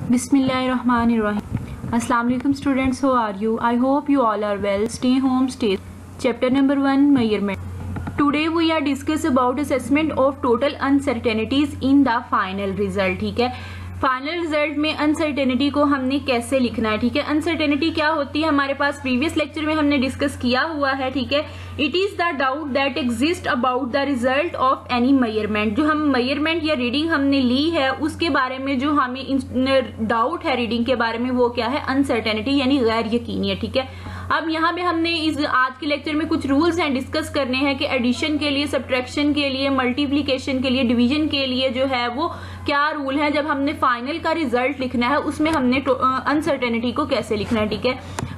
Bismillahirrahmanirrahim. Assalamu alaikum students, how are you? I hope you all are well. Stay home, stay. Chapter number 1, measurement. Today we are discuss about assessment of total uncertainties in the final result. ठीक है, final result में uncertainty को हमने कैसे लिखना है. ठीक है, अनसर्टेनिटी क्या होती है हमारे पास प्रीवियस लेक्चर में हमने डिस्कस किया हुआ है. ठीक है, it is the doubt that exist about the result of any measurement. जो हम मेजरमेंट या रीडिंग हमने ली है उसके बारे में जो हमें डाउट है रीडिंग के बारे में, वो क्या है, अनसर्टेनिटी यानी गैर यकीनी है. ठीक है, अब यहाँ पे हमने इस आज के लेक्चर में कुछ रूल्स हैं डिस्कस करने हैं कि एडिशन के लिए, सब्ट्रैक्शन के लिए, मल्टीप्लिकेशन के लिए, डिवीजन के लिए जो है वो क्या रूल है. जब हमने फाइनल का रिजल्ट लिखना है उसमें हमने अनसर्टेनिटी को कैसे लिखना है. ठीक है,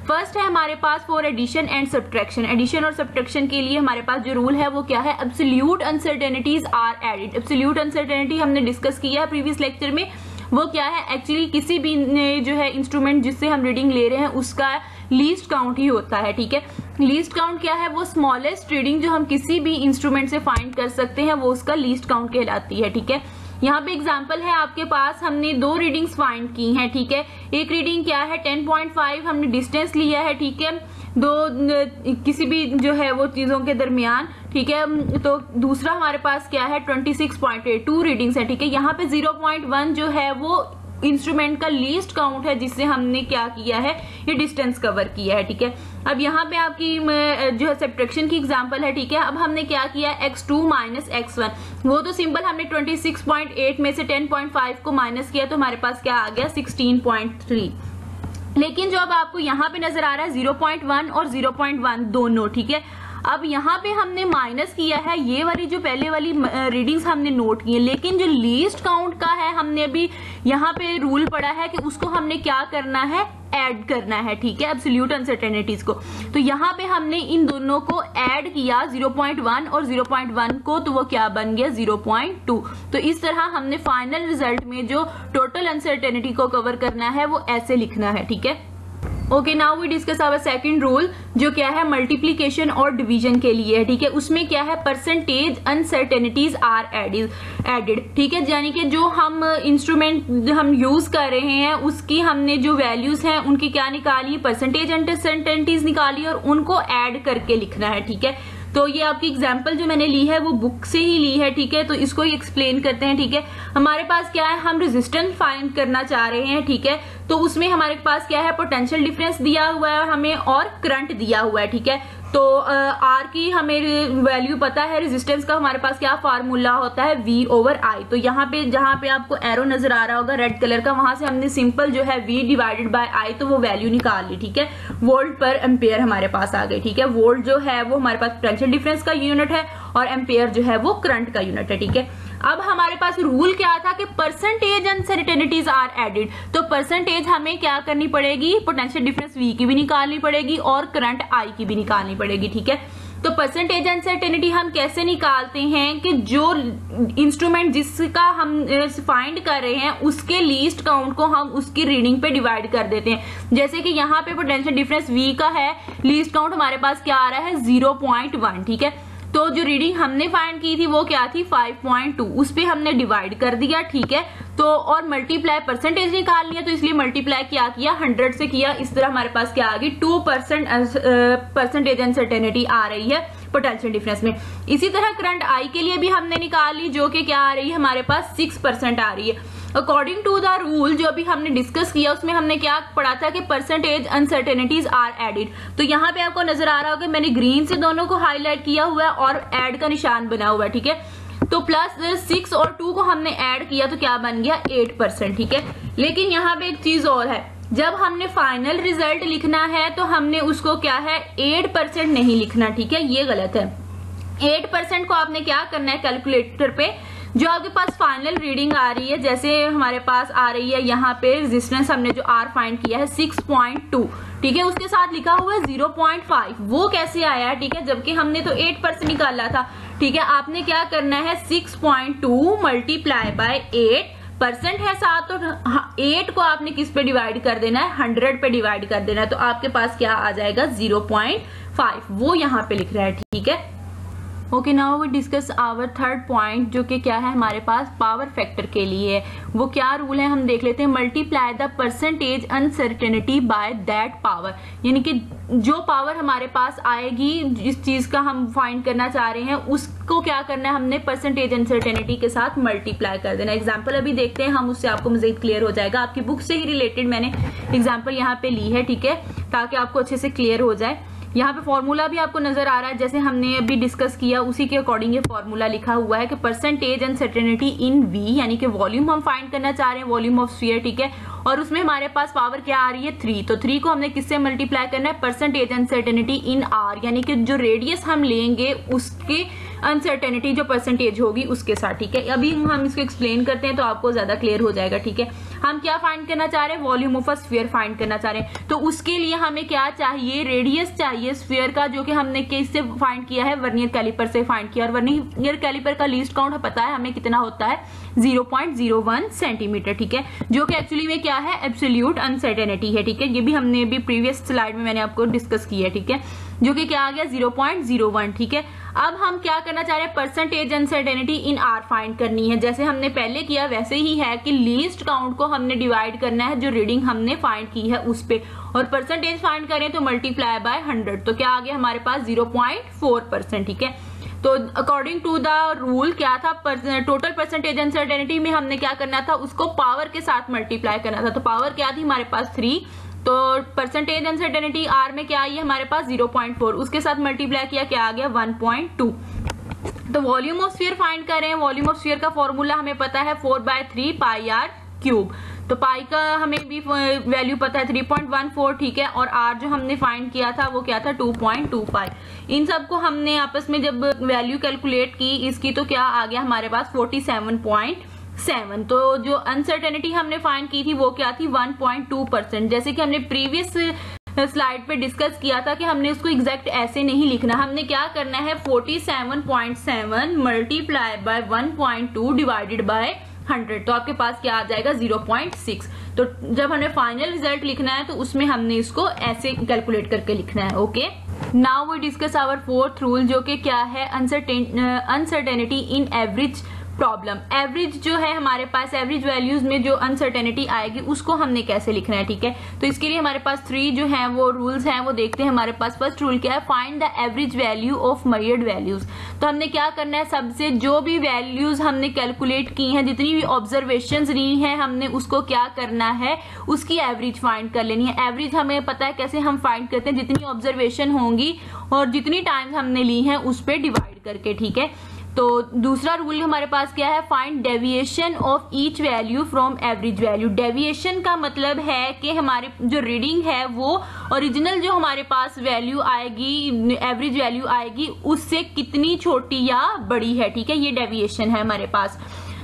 फर्स्ट है हमारे पास for addition and subtraction. Addition और सब्ट्रैक्शन के लिए हमारे पास जो रूल है वो क्या है, absolute uncertainties are added. Absolute uncertainty हमने डिस्कस किया है प्रीवियस लेक्चर में. वो क्या है, एक्चुअली किसी भी जो है इंस्ट्रूमेंट जिससे हम रीडिंग ले रहे हैं उसका लीस्ट काउंट ही होता है. ठीक है, लीस्ट काउंट क्या है, वो स्मॉलेस्ट रीडिंग जो हम किसी भी इंस्ट्रूमेंट से फाइंड कर सकते हैं वो उसका लीस्ट काउंट कहलाती है. ठीक है, यहाँ पे एग्जांपल है आपके पास, हमने दो रीडिंग्स फाइंड की हैं. ठीक है, एक रीडिंग क्या है 10.5 हमने डिस्टेंस लिया है. ठीक है, दो किसी भी जो है वो चीजों के दरमियान. ठीक है, तो दूसरा हमारे पास क्या है 26.8, 2 रीडिंग्स है. ठीक है, यहाँ पे 0.1 जो है वो इंस्ट्रूमेंट का लीस्ट काउंट है जिससे हमने क्या किया है, ये डिस्टेंस कवर किया है. ठीक है, अब यहाँ पे आपकी जो है सब्ट्रैक्शन की एग्जांपल है. ठीक है, अब हमने क्या किया, x2 माइनस x1. वो तो सिंपल, हमने 26.8 में से 10.5 को माइनस किया तो हमारे पास क्या आ गया 16.3. लेकिन जो अब आपको यहाँ पे नजर आ रहा है 0.1 और 0.1 दोनों. ठीक है, अब यहाँ पे हमने माइनस किया है ये वाली जो पहले वाली रीडिंग्स हमने नोट की है, लेकिन जो लीस्ट काउंट का है हमने अभी यहाँ पे रूल पढ़ा है कि उसको हमने क्या करना है, ऐड करना है. ठीक है, एब्सोल्यूट अनसर्टेनिटीज को. तो यहाँ पे हमने इन दोनों को ऐड किया 0.1 और 0.1 को, तो वो क्या बन गया 0.2. तो इस तरह हमने फाइनल रिजल्ट में जो टोटल अनसर्टेनिटी को कवर करना है वो ऐसे लिखना है. ठीक है, okay, now we discuss our second rule जो क्या है मल्टीप्लिकेशन और डिवीजन के लिए है. ठीक है, उसमें क्या है, परसेंटेज अनसर्टेनिटीज आर एडेड. ठीक है, यानी कि जो हम इंस्ट्रूमेंट हम यूज कर रहे हैं उसकी हमने जो वैल्यूज हैं उनकी क्या निकाली, परसेंटेज अनसर्टेनिटीज निकाली और उनको ऐड करके लिखना है. ठीक है, तो ये आपकी एग्जाम्पल जो मैंने ली है वो बुक से ही ली है. ठीक है, तो इसको ही एक्सप्लेन करते हैं. ठीक है, हमारे पास क्या है, हम रेजिस्टेंस फाइंड करना चाह रहे हैं. ठीक है, तो उसमें हमारे पास क्या है, पोटेंशियल डिफरेंस दिया हुआ है हमें और करंट दिया हुआ है. ठीक है, तो आर की हमें वैल्यू पता है, रेजिस्टेंस का हमारे पास क्या फार्मूला होता है, V ओवर I. तो यहाँ पे जहां पे आपको एरो नजर आ रहा होगा रेड कलर का, वहां से हमने सिंपल जो है V डिवाइडेड बाय I तो वो वैल्यू निकाल ली. ठीक है, वोल्ट पर एम्पेयर हमारे पास आ गई. ठीक है, वोल्ट जो है वो हमारे पास पोटेंशियल डिफरेंस का यूनिट है और एम्पेयर जो है वो करंट का यूनिट है. ठीक है, अब हमारे पास रूल क्या था कि परसेंटेज अनसर्टेनिटीज आर एडिड. तो परसेंटेज हमें क्या करनी पड़ेगी, पोटेंशियल डिफरेंस V की भी निकालनी पड़ेगी और करंट I की भी निकालनी पड़ेगी. ठीक है, तो परसेंटेज अनसर्टेनिटी हम कैसे निकालते हैं कि जो इंस्ट्रूमेंट जिसका हम फाइंड कर रहे हैं उसके लीस्ट काउंट को हम उसकी रीडिंग पे डिवाइड कर देते हैं. जैसे कि यहाँ पे पोटेंशियल डिफरेंस V का है, लीस्ट काउंट हमारे पास क्या आ रहा है 0.1. ठीक है, तो जो रीडिंग हमने फाइंड की थी वो क्या थी 5.2, उस पे हमने डिवाइड कर दिया. ठीक है, तो और मल्टीप्लाई परसेंटेज निकालनी है तो इसलिए मल्टीप्लाई क्या किया, 100 से किया. इस तरह हमारे पास क्या आ गई 2% परसेंटेज अनसर्टेनिटी आ रही है पोटेंशियल डिफरेंस में. इसी तरह करंट I के लिए भी हमने निकाली जो कि क्या आ रही है हमारे पास 6% आ रही है. अकॉर्डिंग टू द रूल जो अभी हमने डिस्कस किया उसमें हमने क्या पढ़ा था कि परसेंटेज अनसर्टेनिटीज आर एडिड. तो यहाँ पे आपको नजर आ रहा होगा मैंने ग्रीन से दोनों को हाईलाइट किया हुआ है और ऐड का निशान बना हुआ है. ठीक है, तो प्लस 6 और 2 को हमने ऐड किया तो क्या बन गया 8%. ठीक है, लेकिन यहाँ पे एक चीज और है, जब हमने फाइनल रिजल्ट लिखना है तो हमने उसको क्या है 8% नहीं लिखना. ठीक है, ये गलत है. 8% को आपने क्या करना है, कैलकुलेटर पे जो आपके पास फाइनल रीडिंग आ रही है, जैसे हमारे पास आ रही है यहाँ पे रेजिस्टेंस हमने जो R फाइंड किया है 6.2. ठीक है, उसके साथ लिखा हुआ है 0.5. वो कैसे आया है, ठीक है, जबकि हमने तो 8% निकाला था. ठीक है, आपने क्या करना है 6.2 मल्टीप्लाई बाय 8% है साथ, तो 8 को आपने किस पे डिवाइड कर देना है, 100 पे डिवाइड कर देना है. तो आपके पास क्या आ जाएगा 0.5. वो यहाँ पे लिख रहा है. ठीक है, okay, now we discuss our third point, जो कि क्या है हमारे पास पावर फैक्टर के लिए। वो क्या रूल है हम देख लेते हैं। Multiply the percentage uncertainty by that power, यानी कि जो पावर हमारे पास आएगी, जिस चीज का हम फाइंड करना चाह रहे हैं, उसको क्या करना है, हमने परसेंटेज अनसर्टेनिटी के साथ मल्टीप्लाई कर देना। एग्जाम्पल अभी देखते हैं हम, उससे आपको मजीद क्लियर हो जाएगा। आपकी बुक से ही रिलेटेड मैंने एग्जाम्पल यहाँ पे ली है, ठीक है, ताकि आपको अच्छे से क्लियर हो जाए। यहाँ पे फॉर्मूला भी आपको नजर आ रहा है, जैसे हमने अभी डिस्कस किया उसी के अकॉर्डिंग ये फॉर्मूला लिखा हुआ है कि परसेंटेज अनसर्टेनिटी इन वी, यानी कि वॉल्यूम हम फाइंड करना चाह रहे हैं, वॉल्यूम ऑफ स्फीयर, ठीक है, और उसमें हमारे पास पावर क्या आ रही है 3। तो 3 को हमने किससे मल्टीप्लाई करना है, परसेंटेज अनसर्टेनिटी इन आर, यानी कि जो रेडियस हम लेंगे उसके अनसर्टेनिटी जो परसेंटेज होगी उसके साथ, ठीक है। अभी हम इसको एक्सप्लेन करते हैं तो आपको ज्यादा क्लियर हो जाएगा, ठीक है। हम क्या फाइंड करना चाह रहे हैं, volume of a sphere find करना चाह रहे हैं। तो उसके लिए हमें क्या चाहिए, रेडियस चाहिए स्फीयर का, जो कि हमने किससे फाइंड किया है, वर्नियर कैलिपर से फाइंड किया। और वर्नियर कैलिपर का लीस्ट काउंट पता है हमें कितना होता है, 0.01 सेंटीमीटर, ठीक है, जो कि एक्चुअली में क्या है, एब्सोल्यूट अनसर्टेनिटी है, ठीक है। ये भी हमने भी प्रीवियस स्लाइड में मैंने आपको डिस्कस किया है, ठीक है, जो कि क्या आ गया 0.01, ठीक है। अब हम क्या करना चाह रहे हैं, percentage uncertainty in are find करनी है। जैसे हमने पहले किया वैसे ही है कि लीस्ट काउंट को हमने डिवाइड करना है जो रीडिंग हमने फाइंड की है उस पे, और परसेंटेज फाइंड करें तो मल्टीप्लाई बाय 100, तो क्या आ गया हमारे पास 0.4%, ठीक है। तो अकॉर्डिंग टू द रूल क्या था, टोटल परसेंटेज अनसर्टेनिटी में हमने क्या करना था, उसको पावर के साथ मल्टीप्लाई करना था। तो पावर क्या थी हमारे पास 3, तो परसेंटेज अनसर्टेनिटी आर में क्या आई है हमारे पास 0.4, उसके साथ मल्टीप्लाई किया, क्या आ गया 1.2। तो वॉल्यूम ऑफ स्फीयर फाइंड करें, वॉल्यूम ऑफ स्फीयर का फॉर्मूला हमें पता है 4/3 पाई आर क्यूब। तो पाई का हमें भी वैल्यू पता है 3.14, ठीक है, और आर जो हमने फाइंड किया था वो क्या था 2.25। इन सबको हमने आपस में जब वैल्यू कैलकुलेट की इसकी, तो क्या आ गया हमारे पास 47.7। तो जो अनसर्टेनिटी हमने फाइंड की थी वो क्या थी 1.2%। जैसे कि हमने प्रीवियस स्लाइड पे डिस्कस किया था कि हमने उसको एग्जैक्ट ऐसे नहीं लिखना, हमने क्या करना है 47.7 मल्टीप्लाई बाय 1.2 डिवाइडेड बाय 100, तो आपके पास क्या आ जाएगा 0.6। तो जब हमें फाइनल रिजल्ट लिखना है तो उसमें हमने इसको ऐसे कैलकुलेट करके लिखना है। Okay, now we discuss our fourth rule, जो कि क्या है, uncertainty in average problem. Average जो है हमारे पास, एवरेज वैल्यूज में जो अनसर्टेनिटी आएगी उसको हमने कैसे लिखना है, ठीक है। तो इसके लिए हमारे पास 3 जो है वो रूल्स हैं, वो देखते हैं। हमारे पास फर्स्ट रूल क्या है, find the average value of measured values. तो हमने क्या करना है, सबसे जो भी वैल्यूज हमने कैलकुलेट की हैं, जितनी भी ऑब्जर्वेशंस ली हैं हमने, उसको क्या करना है, उसकी एवरेज फाइंड कर लेनी है। एवरेज हमें पता है कैसे हम फाइंड करते हैं, जितनी ऑब्जर्वेशन होंगी और जितनी टाइम्स हमने ली हैं उस पर डिवाइड करके, ठीक है। तो दूसरा रूल हमारे पास क्या है, find deviation of each value from average value. Deviation का मतलब है कि हमारे जो रीडिंग है वो ओरिजिनल जो हमारे पास वैल्यू आएगी, एवरेज वैल्यू आएगी, उससे कितनी छोटी या बड़ी है, ठीक है, ये डेविएशन है हमारे पास।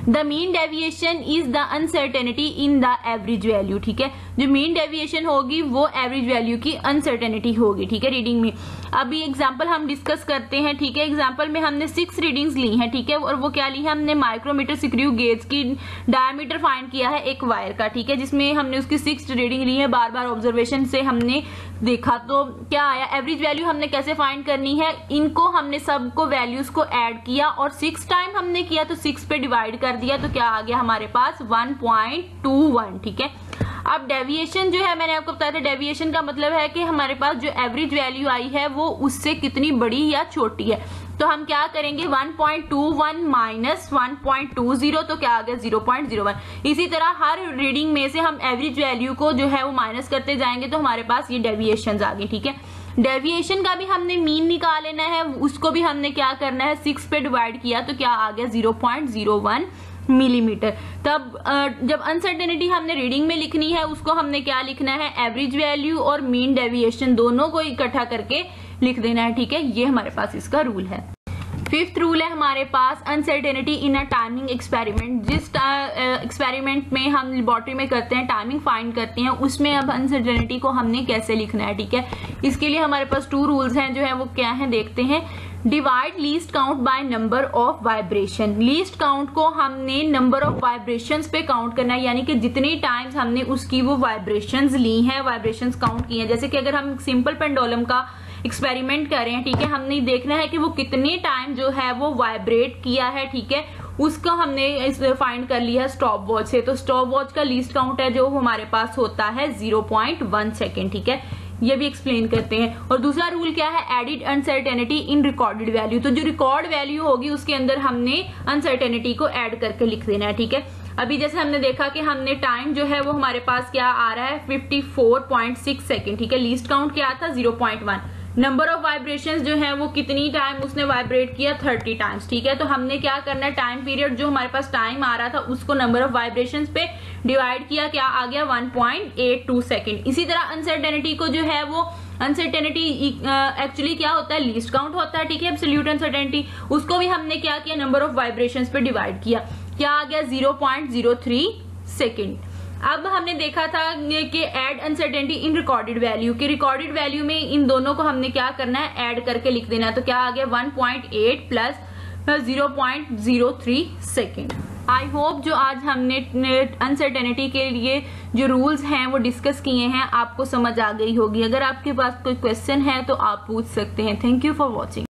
The mean deviation is the uncertainty in the average value, ठीक है। जो मीन डेविएशन होगी वो एवरेज वैल्यू की अनसर्टेनिटी होगी, ठीक है, रीडिंग में। अभी एग्जांपल हम डिस्कस करते हैं, ठीक है। एग्जांपल में हमने 6 रीडिंग्स ली हैं, ठीक है, और वो क्या ली है, हमने माइक्रोमीटर स्क्रू गेज की डायमीटर फाइंड किया है एक वायर का, ठीक है, जिसमें हमने उसकी 6 रीडिंग ली है। बार बार ऑब्जर्वेशन से हमने देखा तो क्या आया, एवरेज वैल्यू हमने कैसे फाइंड करनी है, इनको हमने सबको वैल्यूज को ऐड किया और 6 टाइम हमने किया तो 6 पे डिवाइड कर दिया, तो क्या आ गया हमारे पास 1.21, ठीक है। अब डेविएशन जो है मैंने आपको बताया था, डेविएशन का मतलब है कि हमारे पास जो एवरेज वैल्यू आई है वो उससे कितनी बड़ी या छोटी है। तो हम क्या करेंगे 1.21 माइनस 1.20, तो क्या आ गया 0.01। इसी तरह हर रीडिंग में से हम एवरेज वैल्यू को जो है वो माइनस करते जाएंगे तो हमारे पास ये डेविएशन आ गई, ठीक है। डेविएशन का भी हमने मीन निकाल लेना है, उसको भी हमने क्या करना है 6 पे डिवाइड किया तो क्या आ गया 0.01 मिलीमीटर। तब जब अनसर्टेनिटी हमने रीडिंग में लिखनी है उसको हमने क्या लिखना है, एवरेज वैल्यू और मीन डेविएशन दोनों को इकट्ठा करके लिख देना है, ठीक है। ये हमारे पास इसका रूल है। फिफ्थ रूल है हमारे पास uncertainty in a timing experiment. जिस एक्सपेरिमेंट में हम लेबोरेटरी में करते हैं, टाइमिंग फाइंड करते हैं, उसमें अब अनसर्टेनिटी को हमने कैसे लिखना है, ठीक है। इसके लिए हमारे पास 2 रूल्स हैं, जो है वो क्या है देखते हैं। Divide least count by number of vibration. Least count को हमने नंबर ऑफ वाइब्रेशंस पे काउंट करना है, यानी कि जितनी टाइम्स हमने उसकी वो वाइब्रेशंस ली हैं, वाइब्रेशंस काउंट की हैं। जैसे कि अगर हम सिंपल पेंडुलम का एक्सपेरिमेंट कर रहे हैं, ठीक है। हमने देखना है कि वो कितने टाइम जो है वो वाइब्रेट किया है, ठीक है। उसको हमने फाइंड कर लिया है स्टॉप वॉच से। तो स्टॉप वॉच का लीस्ट काउंट है जो हमारे पास होता है 0.1 सेकेंड, ठीक है। ये भी एक्सप्लेन करते हैं। और दूसरा रूल क्या है, एडिड अनसर्टेनिटी इन रिकॉर्डेड वैल्यू। तो जो रिकॉर्ड वैल्यू होगी उसके अंदर हमने अनसर्टेनिटी को ऐड करके लिख देना है, ठीक है। अभी जैसे हमने देखा कि हमने टाइम जो है वो हमारे पास क्या आ रहा है 54.6 सेकेंड, ठीक है। लीस्ट काउंट क्या था 0.1। नंबर ऑफ वाइब्रेशंस जो है वो कितनी टाइम उसने वाइब्रेट किया 30 टाइम्स, ठीक है। तो हमने क्या करना है, टाइम पीरियड जो हमारे पास टाइम आ रहा था उसको नंबर ऑफ वाइब्रेशंस पे डिवाइड किया, क्या आ गया 1.82 सेकेंड। इसी तरह अनसर्टेनिटी को जो है वो अनसर्टेनिटी एक्चुअली क्या होता है, लीस्ट काउंट होता है, ठीक है। एब्सोल्यूट अनसर्टेनिटी उसको भी हमने क्या किया, नंबर ऑफ वाइब्रेशंस पे डिवाइड किया, क्या आ गया 0.03 सेकेंड। अब हमने देखा था कि ऐड अनसर्टेनिटी इन रिकॉर्डेड वैल्यू, कि रिकॉर्डेड वैल्यू में इन दोनों को हमने क्या करना है, ऐड करके लिख देना है। तो क्या आ गया 1.8 प्लस 0.03 सेकेंड। आई होप जो आज हमने अनसर्टेनिटी के लिए जो रूल्स हैं वो डिस्कस किए हैं आपको समझ आ गई होगी। अगर आपके पास कोई क्वेश्चन है तो आप पूछ सकते हैं। Thank you for watching.